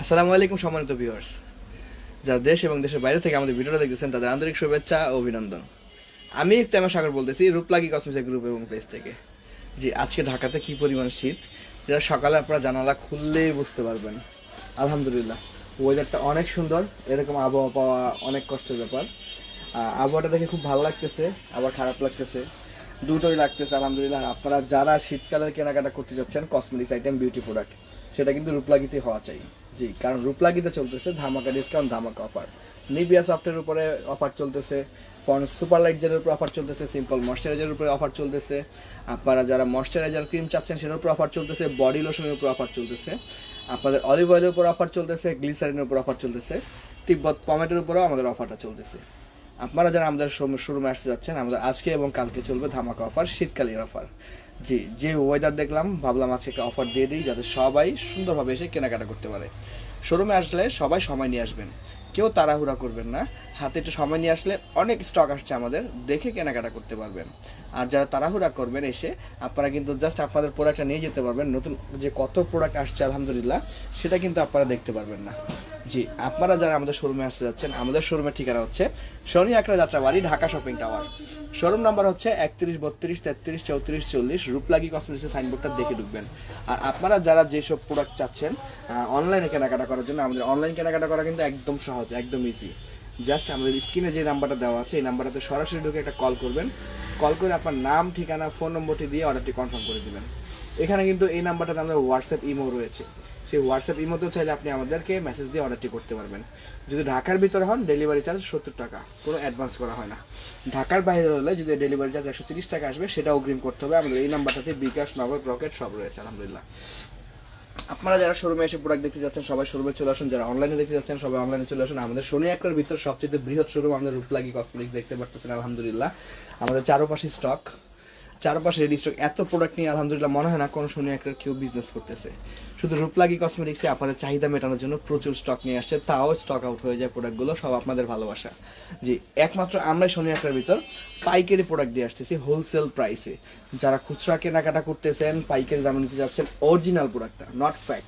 আসসালামু আলাইকুম সম্মানিত ভিউয়ার্স, যারা দেশ এবং দেশের বাইরে থেকে আমাদের ভিডিওটা দেখতেছেন তাদের আন্তরিক শুভেচ্ছা ও অভিনন্দন। আমি ইফতেমা সাগর বলতেছি রূপলাগী কসমেটিক গ্রুপ এবং পেজ থেকে। জি, আজকে ঢাকাতে কি পরিমাণ শীত, যেটা সকালে আপনারা জানালা খুললেই বুঝতে পারবেন। আলহামদুলিল্লাহ, ওয়েদারটা অনেক সুন্দর। এরকম আবহাওয়া পাওয়া অনেক কষ্টের ব্যাপার। আবহাওয়াটা দেখে খুব ভালো লাগতেছে, আবার খারাপ লাগতেছে, দুটোই লাগতেছে। আলহামদুলিল্লাহ, আপনারা যারা শীতকালে কেনাকাটা করতে যাচ্ছেন কসমেটিক্স আইটেম, বিউটি প্রোডাক্ট, সেটা কিন্তু রূপলাগিতে হওয়া চাই। জি, কারণ রূপলাগিতে চলতেছে ধামাকা ডিসকাউন্ট, ধামাকা অফার। নিভিয়া সফটের উপরে অফার চলতেছে, পন্ডস সুপার লাইট জেলের উপরে অফার চলতেছে, সিম্পল ময়শ্চারাইজারের উপরে অফার চলতেছে। আপনারা যারা ময়শ্চারাইজার ক্রিম চাচ্ছেন সেটার উপর অফার চলতেছে, বডি লোশনের উপর অফার চলতেছে, আপনাদের অলিভ অয়েলের উপর অফার চলতেছে, গ্লিসারিনের উপর অফার চলতেছে, তিব্বত পমেটোর উপরেও আমাদের অফারটা চলতেছে। আপনারা যারা আমাদের শোরুমে আসতে যাচ্ছেন, আমাদের আজকে এবং কালকে চলবে ধামাকা অফার, শীতকালীন অফার। জি, যে ওয়েদার দেখলাম ভাবলাম আজকে একটা অফার দিয়ে দিই, যাতে সবাই সুন্দরভাবে এসে কেনাকাটা করতে পারে। শোরুমে আসলে সবাই সময় নিয়ে আসবেন, কেউ তাড়াহুড়া করবেন না। হাতে একটু সময় নিয়ে আসলে অনেক স্টক আসছে আমাদের, দেখে কেনাকাটা করতে পারবেন। আর যারা তাড়াহুড়া করবেন এসে, আপনারা কিন্তু জাস্ট আপনাদের প্রোডাক্টটা নিয়ে যেতে পারবেন। নতুন যে কত প্রোডাক্ট আসছে আলহামদুলিল্লাহ, সেটা কিন্তু আপনারা দেখতে পারবেন না। জি, আপনারা যারা আমাদের শোরুমে আসতে যাচ্ছেন, আমাদের শোরুমের ঠিকানা হচ্ছে Shoni Akhra Jatrabari, Dhaka shopping tower. Showroom number হচ্ছে 31, 32, 33, 34, 40। রূপলাগী কসমেটিক্সের সাইনবোর্ডটা দেখে ঢুকবেন। আর আপনারা যারা যেসব প্রোডাক্ট চাচ্ছেন অনলাইনে কেনাকাটা করার জন্য, আমাদের অনলাইন কেনাকাটা করা কিন্তু একদম সহজ, একদম ইজি। জাস্ট আমাদের স্ক্রিনে যে নাম্বারটা দেওয়া আছে, এই নাম্বারটাতে সরাসরি ঢুকে একটা কল করবেন। কল করে আপনার নাম, ঠিকানা, ফোন নম্বরটি দিয়ে অর্ডারটি কনফার্ম করে দেবেন। এখানে কিন্তু এই নাম্বারটাতে আমাদের হোয়াটসঅ্যাপ ইমো রয়েছে। সেই হোয়াটসঅ্যাপ ইমোতেও চাইলে আপনি আমাদেরকে মেসেজ দিয়ে অর্ডারটি করতে পারবেন। যদি ঢাকার ভিতরে হন, ডেলিভারি চার্জ 70 টাকা, কোনো অ্যাডভান্স করা হয় না। ঢাকার বাইরে হলে যদি ডেলিভারি চার্জ 130 টাকা আসবে, সেটা অগ্রিম করতে হবে। আমাদের এই নাম্বারটাতে বিকাশ, নগদ, রকেট সব রয়েছে আলহামদুলিল্লাহ। আপনারা যারা শোরুমে এসে প্রোডাক্ট দেখতে যাচ্ছেন সবাই শোরুমে চলে আসুন, যারা অনলাইনে দেখতে যাচ্ছেন সবাই অনলাইনে চলে আসুন। আমাদের শনি একটার ভিতর সবচেয়ে বৃহৎ শোরুম আমাদের রূপলাগী কসমেটিক্স, দেখতে পাচ্ছেন আলহামদুলিল্লাহ। আমাদের চারপাশে স্টক, চারপাশে রেডি স্টক, এত প্রোডাক্ট নিয়ে আলহামদুলিল্লাহ মনে হয় না কোনো শনি একটার কেউ বিজনেস করতেছে। শুধু রূপলাগী কসমেটিক্সে আপনাদের চাহিদা মেটানোর জন্য প্রচুর স্টক নিয়ে আসছে, তাও স্টক আউট হয়ে যায় প্রোডাক্টগুলো, সব আপনাদের ভালোবাসা। জি, একমাত্র আমরাই শনি একটার ভিতর পাইকারি প্রোডাক্ট দিয়ে আসতেছি হোলসেল প্রাইসে। যারা খুচরা কেনাকাটা করতেছেন, পাইকারি দামে নিতে যাচ্ছেন অরিজিনাল প্রোডাক্টটা, নট ফ্যাক,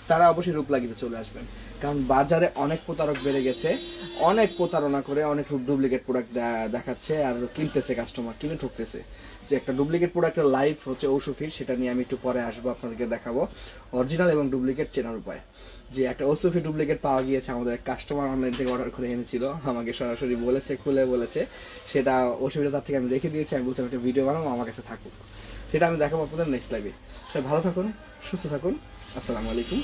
তারা অবশ্যই রূপলাগীতে চলে আসবেন। কারণ বাজারে অনেক প্রতারক বেড়ে গেছে, অনেক প্রতারণা করে অনেক ডুপ্লিকেট প্রোডাক্ট দেখাচ্ছে আর কিনতেছে, কাস্টমার কিনে ঠকতেছে। যে একটা ডুপ্লিকেট প্রোডাক্টের লাইফ হচ্ছে ওসুফির, সেটা নিয়ে আমি একটু পরে আসবো, আপনাদেরকে দেখাবো অরিজিনাল এবং ডুপ্লিকেট চেনার উপায়। যে একটা ওসুফি ডুপ্লিকেট পাওয়া গিয়েছে, আমাদের কাস্টমার অনলাইন থেকে অর্ডার করে এনেছিল, আমাকে সরাসরি বলেছে, খুলে বলেছে। সেটা অসুবিধা তার থেকে আমি রেখে দিয়েছি, আমি বলছি একটা ভিডিও বানাবো, আমার কাছে থাকুক, সেটা আমি দেখাবো আপনাদের নেক্সট লাইভে। সবাই ভালো থাকুন, সুস্থ থাকুন, আসসালামু আলাইকুম।